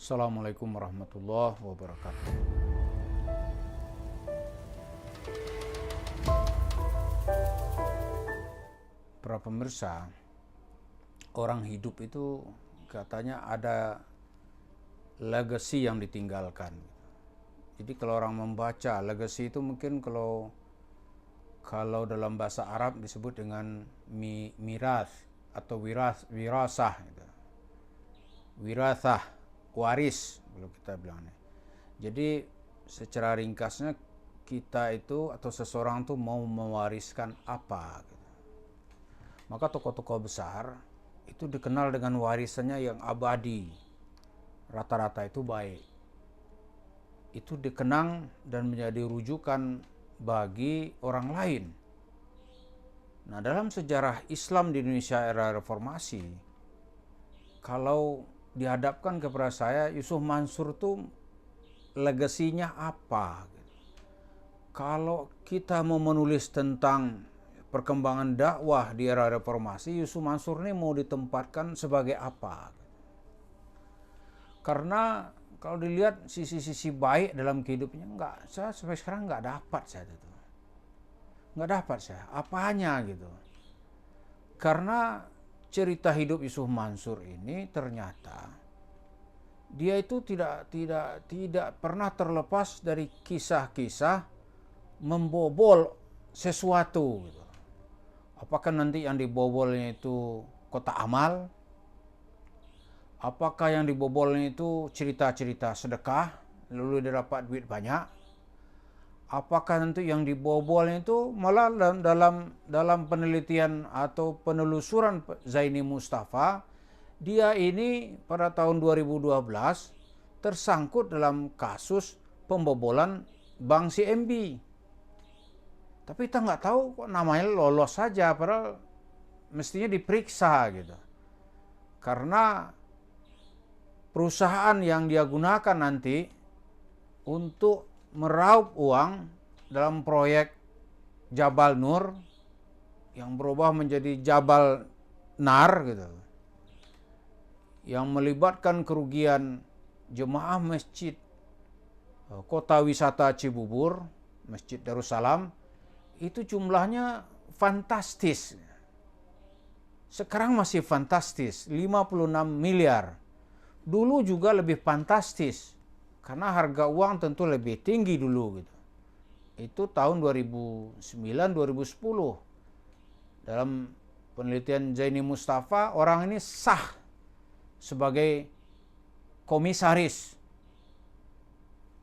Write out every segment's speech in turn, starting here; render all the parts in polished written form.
Assalamualaikum warahmatullahi wabarakatuh. Para pemirsa, orang hidup itu katanya ada legacy yang ditinggalkan. Jadi kalau orang membaca legacy itu mungkin kalau dalam bahasa Arab disebut dengan miras atau wirasah gitu. Wirasah, waris kalau kita bilangnya. Jadi secara ringkasnya kita itu atau seseorang tuh mau mewariskan apa gitu. Maka tokoh-tokoh besar itu dikenal dengan warisannya yang abadi. Rata-rata itu baik. Itu dikenang dan menjadi rujukan bagi orang lain. Nah, dalam sejarah Islam di Indonesia era reformasi, kalau dihadapkan kepada saya, Yusuf Mansur itu legasinya apa? Kalau kita mau menulis tentang perkembangan dakwah di era reformasi, Yusuf Mansur ini mau ditempatkan sebagai apa? Karena kalau dilihat sisi-sisi baik dalam kehidupnya, saya sampai sekarang nggak dapat saya itu. Nggak dapat saya, apanya gitu. Karena cerita hidup Yusuf Mansur ini ternyata dia itu tidak pernah terlepas dari kisah-kisah membobol sesuatu gitu. Apakah nanti yang dibobolnya itu kotak amal? Apakah yang dibobolnya itu cerita-cerita sedekah lalu dia dapat duit banyak? Apakah nanti yang dibobolnya itu malah dalam penelitian atau penelusuran Zaini Mustafa, dia ini pada tahun 2012 tersangkut dalam kasus pembobolan Bank CMB. Tapi kita nggak tahu kok namanya lolos saja, padahal mestinya diperiksa gitu. Karena perusahaan yang dia gunakan nanti untuk meraup uang dalam proyek Jabal Nur yang berubah menjadi Jabal Nar gitu, yang melibatkan kerugian jemaah masjid kota wisata Cibubur, Masjid Darussalam, itu jumlahnya fantastis. Sekarang masih fantastis, 56 miliar. Dulu juga lebih fantastis, karena harga uang tentu lebih tinggi dulu gitu. Itu tahun 2009-2010. Dalam penelitian Zaini Mustafa, orang ini sah sebagai komisaris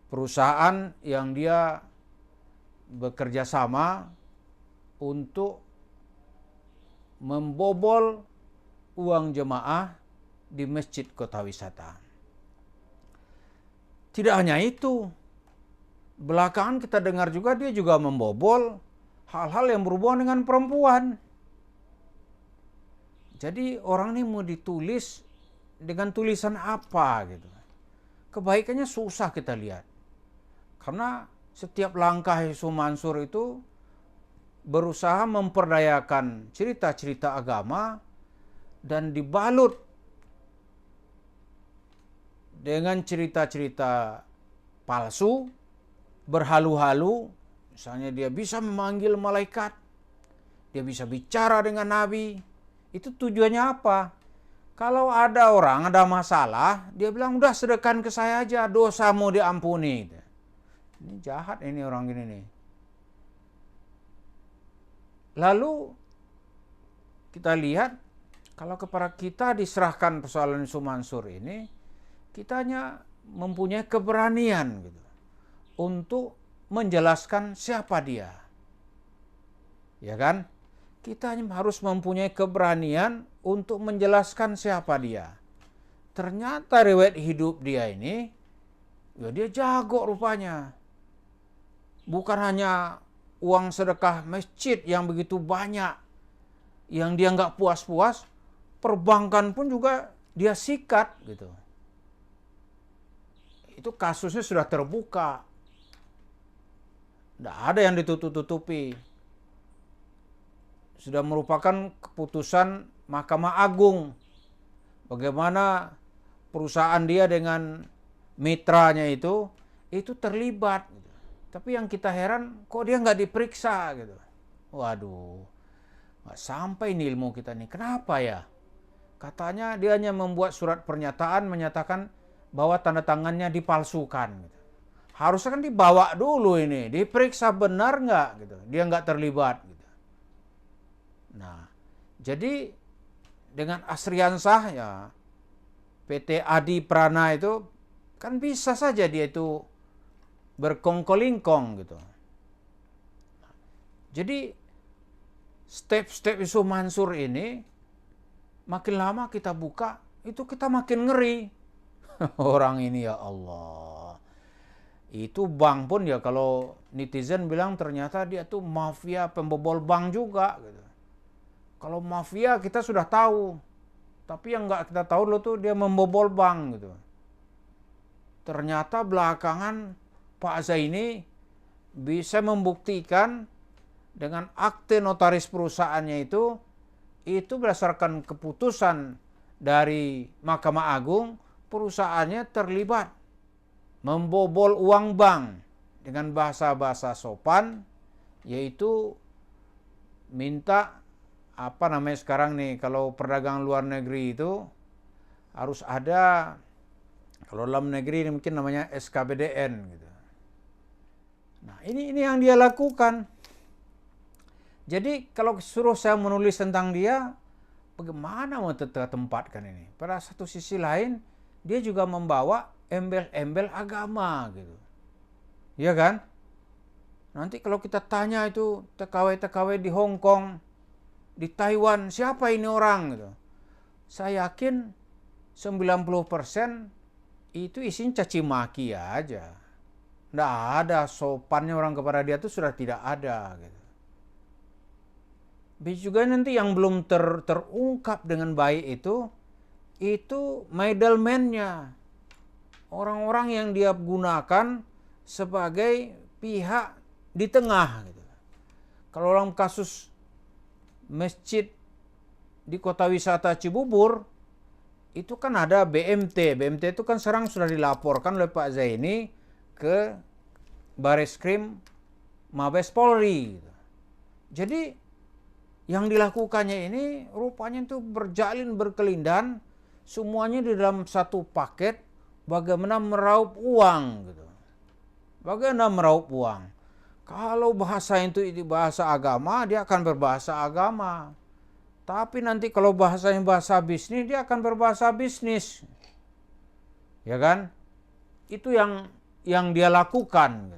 perusahaan yang dia bekerja sama untuk membobol uang jemaah di masjid kota wisata. Tidak hanya itu, belakangan kita dengar juga dia juga membobol hal-hal yang berhubungan dengan perempuan. Jadi orang ini mau ditulis dengan tulisan apa gitu. Kebaikannya susah kita lihat. Karena setiap langkah Yusuf Mansur itu berusaha memperdayakan cerita-cerita agama dan dibalut dengan cerita-cerita palsu, berhalu-halu. Misalnya dia bisa memanggil malaikat, dia bisa bicara dengan nabi. Itu tujuannya apa? Kalau ada orang ada masalah, dia bilang udah sedekahkan ke saya aja, dosamu diampuni. Ini jahat ini orang ini nih. Lalu kita lihat kalau kepada kita diserahkan persoalan Yusuf Mansur ini, kita hanya mempunyai keberanian gitu untuk menjelaskan siapa dia. Ya kan? Kita hanya harus mempunyai keberanian untuk menjelaskan siapa dia. Ternyata riwayat hidup dia ini, ya dia jago rupanya. Bukan hanya uang sedekah masjid yang begitu banyak, yang dia nggak puas-puas, perbankan pun juga dia sikat gitu. Itu kasusnya sudah terbuka. Tidak ada yang ditutup-tutupi. Sudah merupakan keputusan Mahkamah Agung. Bagaimana perusahaan dia dengan mitranya itu terlibat. Gitu. Tapi yang kita heran, kok dia nggak diperiksa gitu. Waduh, nggak sampai nih ilmu kita nih. Kenapa ya? Katanya dia hanya membuat surat pernyataan menyatakan bahwa tanda tangannya dipalsukan. Gitu. Harusnya kan dibawa dulu ini, diperiksa benar nggak gitu. Dia nggak terlibat. Gitu. Nah, jadi dengan Asriansah ya PT Adi Prana itu kan bisa saja dia itu berkongkolingkong gitu. Jadi step-step isu Mansur ini makin lama kita buka itu kita makin ngeri. Orang ini ya Allah. Itu bank pun ya kalau netizen bilang ternyata dia tuh mafia pembobol bank juga gitu. Kalau mafia kita sudah tahu. Tapi yang nggak kita tahu dulu tuh dia membobol bank gitu. Ternyata belakangan Pak Zaini bisa membuktikan dengan akte notaris perusahaannya itu berdasarkan keputusan dari Mahkamah Agung, perusahaannya terlibat membobol uang bank dengan bahasa-bahasa sopan, yaitu minta apa namanya sekarang nih, kalau perdagangan luar negeri itu harus ada, kalau dalam negeri ini mungkin namanya SKBDN gitu. Nah ini yang dia lakukan. Jadi kalau suruh saya menulis tentang dia, bagaimana mau tempatkan ini? Pada satu sisi lain, dia juga membawa embel-embel agama gitu. Iya kan? Nanti kalau kita tanya itu TKW-TKW di Hong Kong, di Taiwan, siapa ini orang gitu. Saya yakin 90% itu isinya caci maki aja. Nggak ada sopannya orang kepada dia itu sudah tidak ada gitu. Bisa juga nanti yang belum terungkap dengan baik itu middleman-nya. Orang-orang yang dia gunakan sebagai pihak di tengah gitu. Kalau dalam kasus masjid di kota wisata Cibubur, itu kan ada BMT. BMT itu kan sekarang sudah dilaporkan oleh Pak Zaini ke Bareskrim Mabes Polri. Jadi yang dilakukannya ini rupanya itu berjalin berkelindan, semuanya di dalam satu paket bagaimana meraup uang gitu. Bagaimana meraup uang? Kalau bahasa itu bahasa agama, dia akan berbahasa agama. Tapi nanti kalau bahasanya bahasa bisnis, dia akan berbahasa bisnis. Ya kan? Itu yang dia lakukan.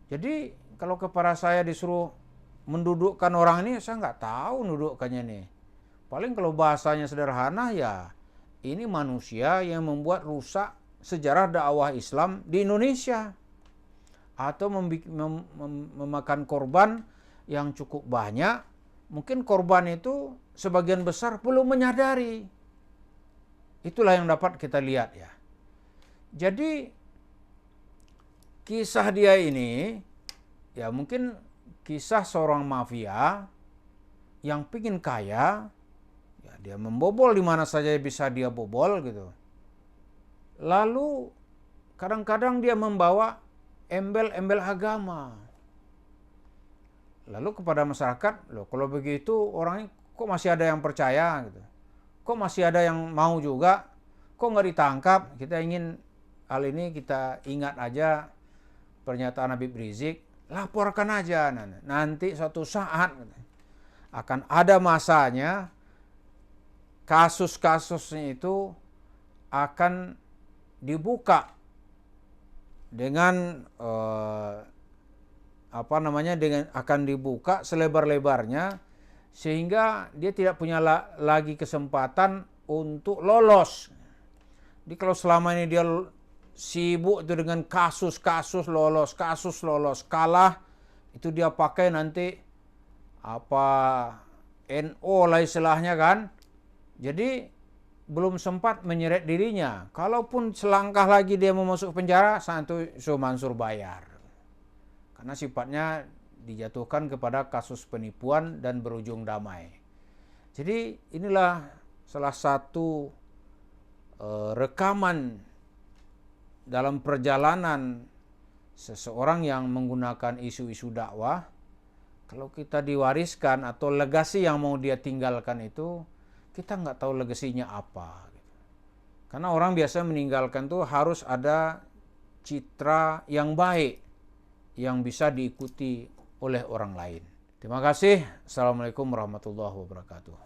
Jadi kalau kepada saya disuruh mendudukkan orang ini, saya nggak tahu mendudukkannya nih. Paling kalau bahasanya sederhana ya, ini manusia yang membuat rusak sejarah dakwah Islam di Indonesia. Atau memakan korban yang cukup banyak, mungkin korban itu sebagian besar belum menyadari. Itulah yang dapat kita lihat ya. Jadi kisah dia ini ya mungkin kisah seorang mafia yang pingin kaya, ya dia membobol di mana saja bisa dia bobol gitu. Lalu kadang-kadang dia membawa embel-embel agama. Lalu kepada masyarakat, loh kalau begitu orangnya kok masih ada yang percaya gitu. Kok masih ada yang mau juga? Kok nggak ditangkap? Kita ingin hal ini kita ingat aja pernyataan Habib Rizik, laporkan aja nanti suatu saat akan ada masanya kasus-kasusnya itu akan dibuka dengan dengan akan dibuka selebar-lebarnya sehingga dia tidak punya lagi kesempatan untuk lolos. Jadi kalau selama ini dia sibuk itu dengan kasus lolos, kalah, itu dia pakai nanti NO lah istilahnya kan. Jadi belum sempat menyeret dirinya. Kalaupun selangkah lagi dia mau masuk penjara, saat itu Mansur bayar. Karena sifatnya dijatuhkan kepada kasus penipuan dan berujung damai. Jadi inilah salah satu rekaman dalam perjalanan seseorang yang menggunakan isu-isu dakwah, kalau kita diwariskan atau legasi yang mau dia tinggalkan itu, kita nggak tahu legasinya apa. Karena orang biasa meninggalkan tuh harus ada citra yang baik yang bisa diikuti oleh orang lain. Terima kasih. Assalamualaikum warahmatullahi wabarakatuh.